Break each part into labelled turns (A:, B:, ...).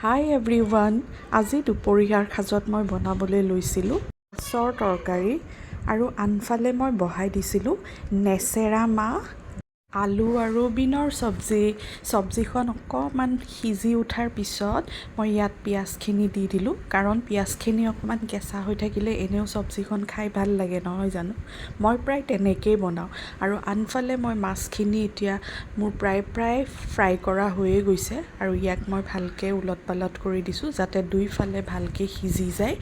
A: হাই everyone, আজি দুপৰীয়াৰ সাজত মই বনাবলৈ লৈছিলোঁ মাছৰ তৰকাৰী আৰু আনফালে মই বহাই দিছিলোঁ নেচেৰা মাহ, আলু আৰু বিনৰ চব্জিখন অকণমান সিজি উঠাৰ পিছত মই ইয়াত পিঁয়াজখিনি দি দিলোঁ, কাৰণ পিঁয়াজখিনি অকণমান কেঁচা হৈ থাকিলে এনেও চব্জিখন খাই ভাল লাগে নহয় জানো। মই প্ৰায় তেনেকেই বনাওঁ। আৰু আনফালে মই মাছখিনি এতিয়া মোৰ প্ৰায় ফ্ৰাই কৰা হৈয়ে গৈছে আৰু ইয়াক মই ভালকৈ ওলট পালট কৰি দিছোঁ যাতে দুইফালে ভালকৈ সিজি যায়।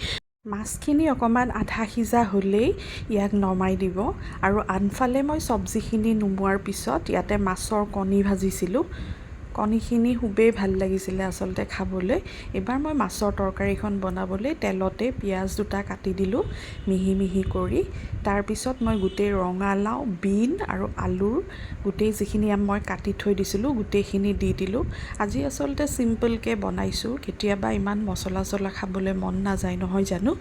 A: মাছখিনি অকণমান আধা সিজা হ'লেই ইয়াক নমাই দিব। আৰু আনফালে মই চব্জিখিনি নুমোৱাৰ পিছত ইয়াতে মাছৰ কণী ভাজিছিলোঁ। কণীখিনি খুবেই ভাল লাগিছিলে আচলতে খাবলৈ। এইবাৰ মই মাছৰ তৰকাৰীখন বনাবলৈ তেলতে পিঁয়াজ দুটা কাটি দিলোঁ মিহি মিহি কৰি। তাৰপিছত মই গোটেই ৰঙালাও, বিন আৰু আলুৰ গোটেই যিখিনি মই কাটি থৈ দিছিলোঁ গোটেইখিনি দি দিলোঁ। আজি আচলতে চিম্পলকৈ বনাইছোঁ, কেতিয়াবা ইমান মছলা খাবলৈ মন নাযায় নহয় জানো।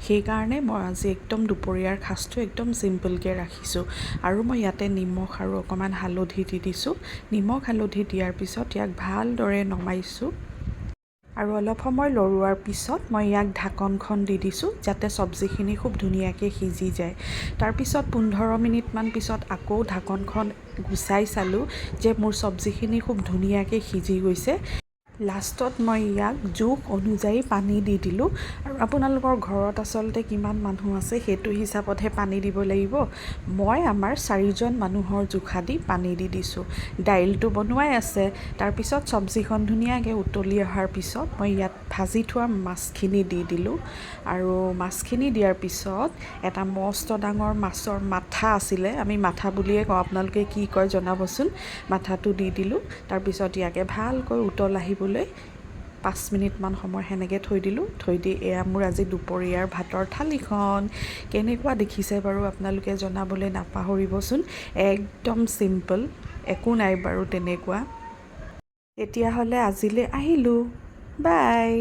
A: সেইকাৰণে মই আজি একদম দুপৰীয়াৰ সাজটো একদম চিম্পলকৈ ৰাখিছোঁ। আৰু মই ইয়াতে নিমখ আৰু অকণমান হালধি দি দিছোঁ। নিমখ হালধি দিয়াৰ পিছত ইয়াক ভালদৰে নমাইছোঁ আৰু অলপ সময় লৰোৱাৰ পিছত মই ইয়াক ঢাকনখন দি দিছোঁ যাতে চব্জিখিনি খুব ধুনীয়াকৈ সিজি যায়। তাৰপিছত 15 মিনিটমান পিছত আকৌ ঢাকনখন গুচাই চালোঁ যে মোৰ চব্জিখিনি খুব ধুনীয়াকৈ সিজি গৈছে। লাষ্টত মই ইয়াক জোখ অনুযায়ী পানী দি দিলোঁ। আৰু আপোনালোকৰ ঘৰত আচলতে কিমান মানুহ আছে সেইটো হিচাপতহে পানী দিব লাগিব। মই আমাৰ 4জন মানুহৰ জোখা দি পানী দি দিছোঁ। দাইলটো বনোৱাই আছে। তাৰপিছত চব্জিখন ধুনীয়াকৈ উতলি অহাৰ পিছত মই ইয়াত ভাজি থোৱা মাছখিনি দি দিলোঁ। আৰু মাছখিনি দিয়াৰ পিছত এটা মস্ত ডাঙৰ মাছৰ মাথা আছিলে, আমি মাথা বুলিয়ে কওঁ, আপোনালোকে কি কয় জনাবচোন। মাথাটো দি দিলোঁ। তাৰপিছত ইয়াকে ভালকৈ উতল আহিবলৈ 5 মিনিটমান সময় সেনেকৈ থৈ দিলোঁ। থৈ দি এয়া মোৰ আজি দুপৰীয়াৰ ভাতৰ থালিখন। কেনেকুৱা দেখিছে বাৰু আপোনালোকে জনাবলৈ নাপাহৰিবচোন। একদম চিম্পল, একো নাই বাৰু তেনেকুৱা। তেতিয়াহ'লে আজিলৈ আহিলোঁ, বাই।